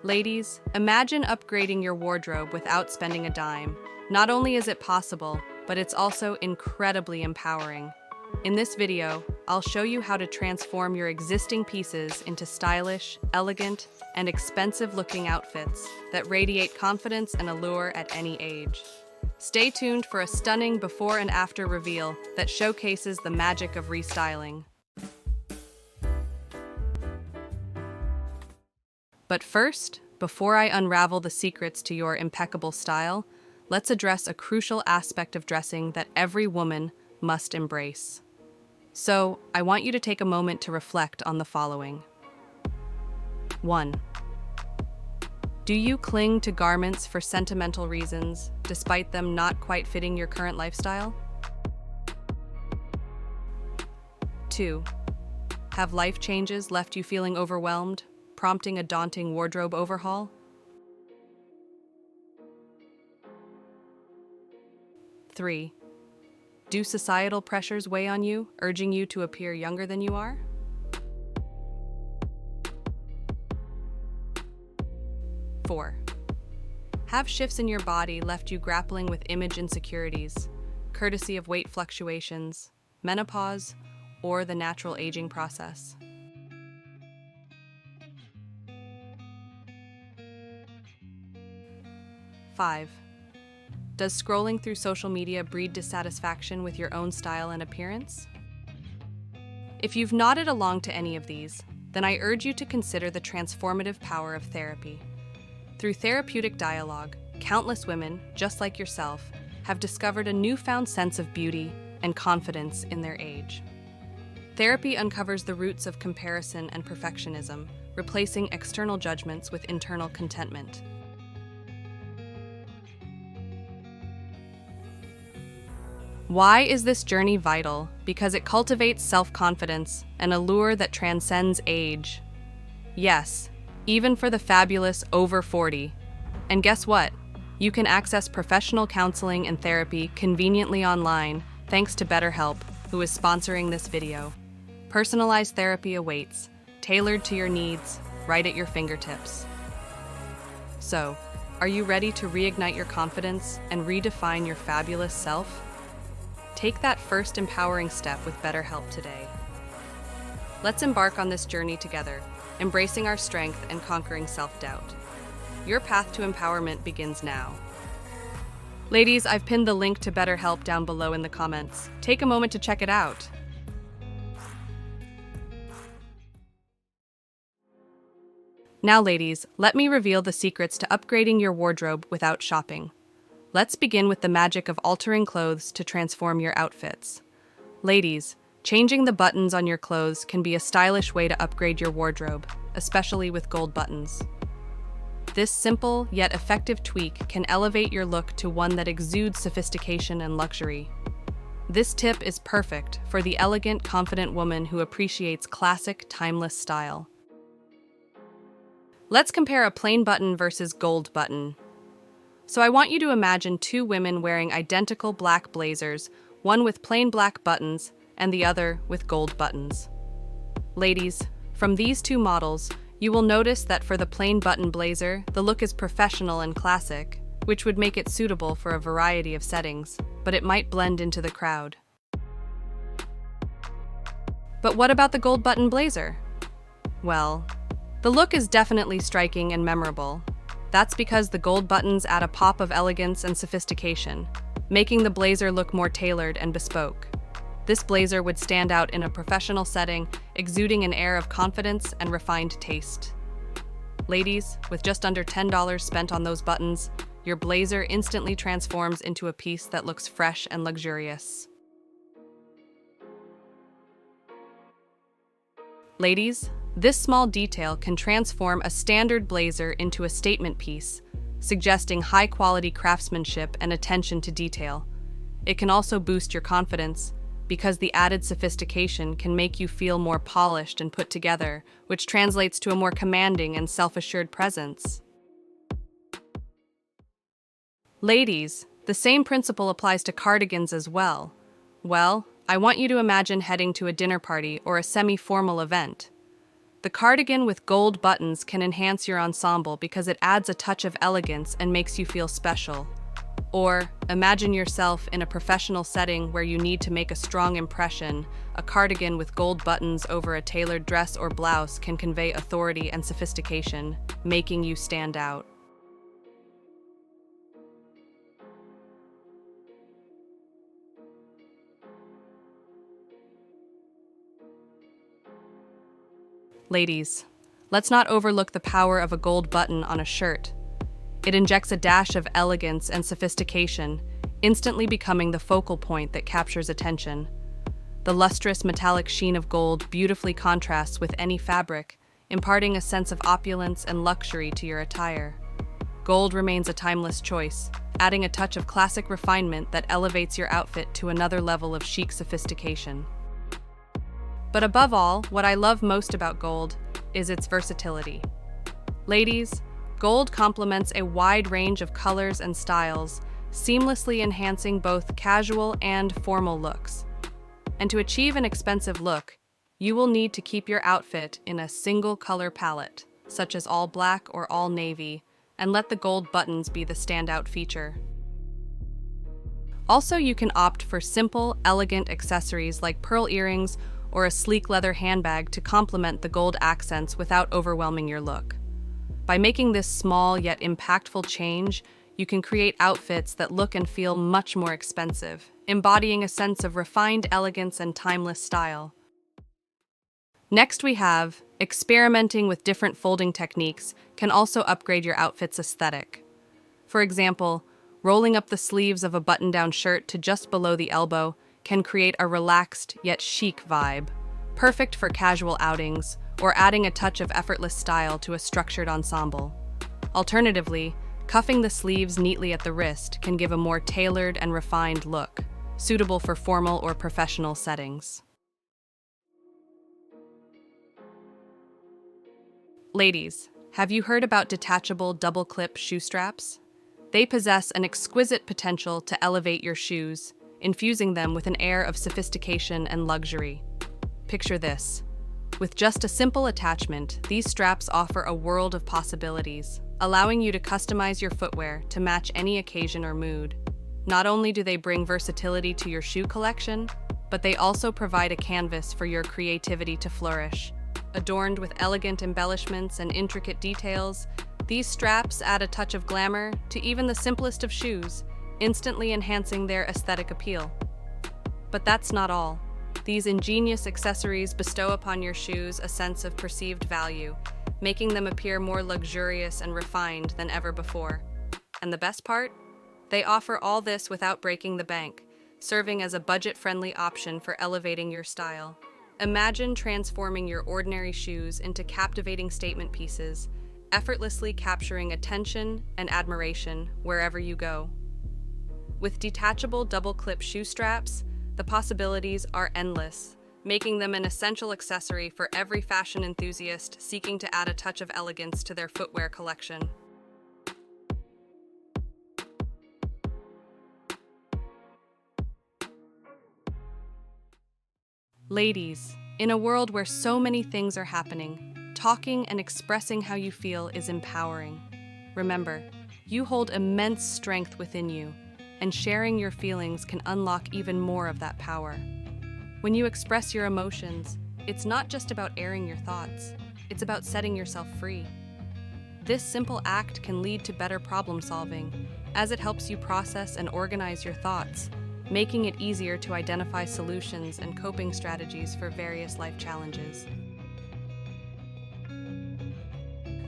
Ladies, imagine upgrading your wardrobe without spending a dime. Not only is it possible, but it's also incredibly empowering. In this video, I'll show you how to transform your existing pieces into stylish, elegant, and expensive-looking outfits that radiate confidence and allure at any age. Stay tuned for a stunning before and after reveal that showcases the magic of restyling. But first, before I unravel the secrets to your impeccable style, let's address a crucial aspect of dressing that every woman must embrace. So, I want you to take a moment to reflect on the following. 1. Do you cling to garments for sentimental reasons, despite them not quite fitting your current lifestyle? 2. Have life changes left you feeling overwhelmed, prompting a daunting wardrobe overhaul? 3. Do societal pressures weigh on you, urging you to appear younger than you are? 4. Have shifts in your body left you grappling with image insecurities, courtesy of weight fluctuations, menopause, or the natural aging process? 5. Does scrolling through social media breed dissatisfaction with your own style and appearance? If you've nodded along to any of these, then I urge you to consider the transformative power of therapy. Through therapeutic dialogue, countless women, just like yourself, have discovered a newfound sense of beauty and confidence in their age. Therapy uncovers the roots of comparison and perfectionism, replacing external judgments with internal contentment. Why is this journey vital? Because it cultivates self-confidence, an allure that transcends age. Yes, even for the fabulous over 40. And guess what? You can access professional counseling and therapy conveniently online, thanks to BetterHelp, who is sponsoring this video. Personalized therapy awaits, tailored to your needs, right at your fingertips. So, are you ready to reignite your confidence and redefine your fabulous self? Take that first empowering step with BetterHelp today. Let's embark on this journey together, embracing our strength and conquering self-doubt. Your path to empowerment begins now. Ladies, I've pinned the link to BetterHelp down below in the comments. Take a moment to check it out. Now, ladies, let me reveal the secrets to upgrading your wardrobe without shopping. Let's begin with the magic of altering clothes to transform your outfits. Ladies, changing the buttons on your clothes can be a stylish way to upgrade your wardrobe, especially with gold buttons. This simple yet effective tweak can elevate your look to one that exudes sophistication and luxury. This tip is perfect for the elegant, confident woman who appreciates classic, timeless style. Let's compare a plain button versus gold button. So I want you to imagine two women wearing identical black blazers, one with plain black buttons and the other with gold buttons. Ladies, from these two models, you will notice that for the plain button blazer, the look is professional and classic, which would make it suitable for a variety of settings, but it might blend into the crowd. But what about the gold button blazer? Well, the look is definitely striking and memorable. That's because the gold buttons add a pop of elegance and sophistication, making the blazer look more tailored and bespoke. This blazer would stand out in a professional setting, exuding an air of confidence and refined taste. Ladies, with just under $10 spent on those buttons, your blazer instantly transforms into a piece that looks fresh and luxurious. Ladies, this small detail can transform a standard blazer into a statement piece, suggesting high-quality craftsmanship and attention to detail. It can also boost your confidence, because the added sophistication can make you feel more polished and put together, which translates to a more commanding and self-assured presence. Ladies, the same principle applies to cardigans as well. Well, I want you to imagine heading to a dinner party or a semi-formal event. The cardigan with gold buttons can enhance your ensemble because it adds a touch of elegance and makes you feel special. Or, imagine yourself in a professional setting where you need to make a strong impression. A cardigan with gold buttons over a tailored dress or blouse can convey authority and sophistication, making you stand out. Ladies, let's not overlook the power of a gold button on a shirt. It injects a dash of elegance and sophistication, instantly becoming the focal point that captures attention. The lustrous metallic sheen of gold beautifully contrasts with any fabric, imparting a sense of opulence and luxury to your attire. Gold remains a timeless choice, adding a touch of classic refinement that elevates your outfit to another level of chic sophistication. But above all, what I love most about gold is its versatility. Ladies, gold complements a wide range of colors and styles, seamlessly enhancing both casual and formal looks. And to achieve an expensive look, you will need to keep your outfit in a single color palette, such as all black or all navy, and let the gold buttons be the standout feature. Also, you can opt for simple, elegant accessories like pearl earrings or a sleek leather handbag to complement the gold accents without overwhelming your look. By making this small yet impactful change, you can create outfits that look and feel much more expensive, embodying a sense of refined elegance and timeless style. Next we have, experimenting with different folding techniques can also upgrade your outfit's aesthetic. For example, rolling up the sleeves of a button-down shirt to just below the elbow can create a relaxed yet chic vibe, perfect for casual outings or adding a touch of effortless style to a structured ensemble. Alternatively, cuffing the sleeves neatly at the wrist can give a more tailored and refined look, suitable for formal or professional settings. Ladies, have you heard about detachable double-clip shoe straps? They possess an exquisite potential to elevate your shoes, infusing them with an air of sophistication and luxury. Picture this. With just a simple attachment, these straps offer a world of possibilities, allowing you to customize your footwear to match any occasion or mood. Not only do they bring versatility to your shoe collection, but they also provide a canvas for your creativity to flourish. Adorned with elegant embellishments and intricate details, these straps add a touch of glamour to even the simplest of shoes, instantly enhancing their aesthetic appeal. But that's not all. These ingenious accessories bestow upon your shoes a sense of perceived value, making them appear more luxurious and refined than ever before. And the best part? They offer all this without breaking the bank, serving as a budget-friendly option for elevating your style. Imagine transforming your ordinary shoes into captivating statement pieces, effortlessly capturing attention and admiration wherever you go. With detachable double-clip shoe straps, the possibilities are endless, making them an essential accessory for every fashion enthusiast seeking to add a touch of elegance to their footwear collection. Ladies, in a world where so many things are happening, talking and expressing how you feel is empowering. Remember, you hold immense strength within you, and sharing your feelings can unlock even more of that power. When you express your emotions, it's not just about airing your thoughts, it's about setting yourself free. This simple act can lead to better problem solving, as it helps you process and organize your thoughts, making it easier to identify solutions and coping strategies for various life challenges.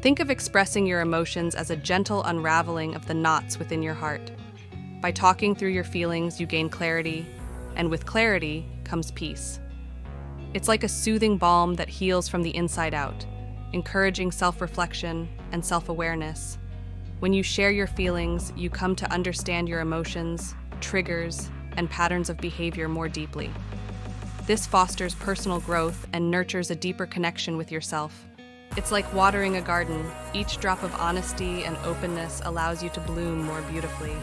Think of expressing your emotions as a gentle unraveling of the knots within your heart. By talking through your feelings, you gain clarity, and with clarity comes peace. It's like a soothing balm that heals from the inside out, encouraging self-reflection and self-awareness. When you share your feelings, you come to understand your emotions, triggers, and patterns of behavior more deeply. This fosters personal growth and nurtures a deeper connection with yourself. It's like watering a garden. Each drop of honesty and openness allows you to bloom more beautifully.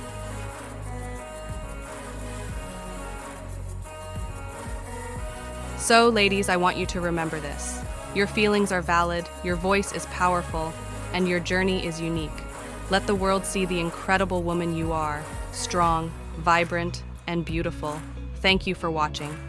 So, ladies, I want you to remember this. Your feelings are valid, your voice is powerful, and your journey is unique. Let the world see the incredible woman you are, strong, vibrant, and beautiful. Thank you for watching.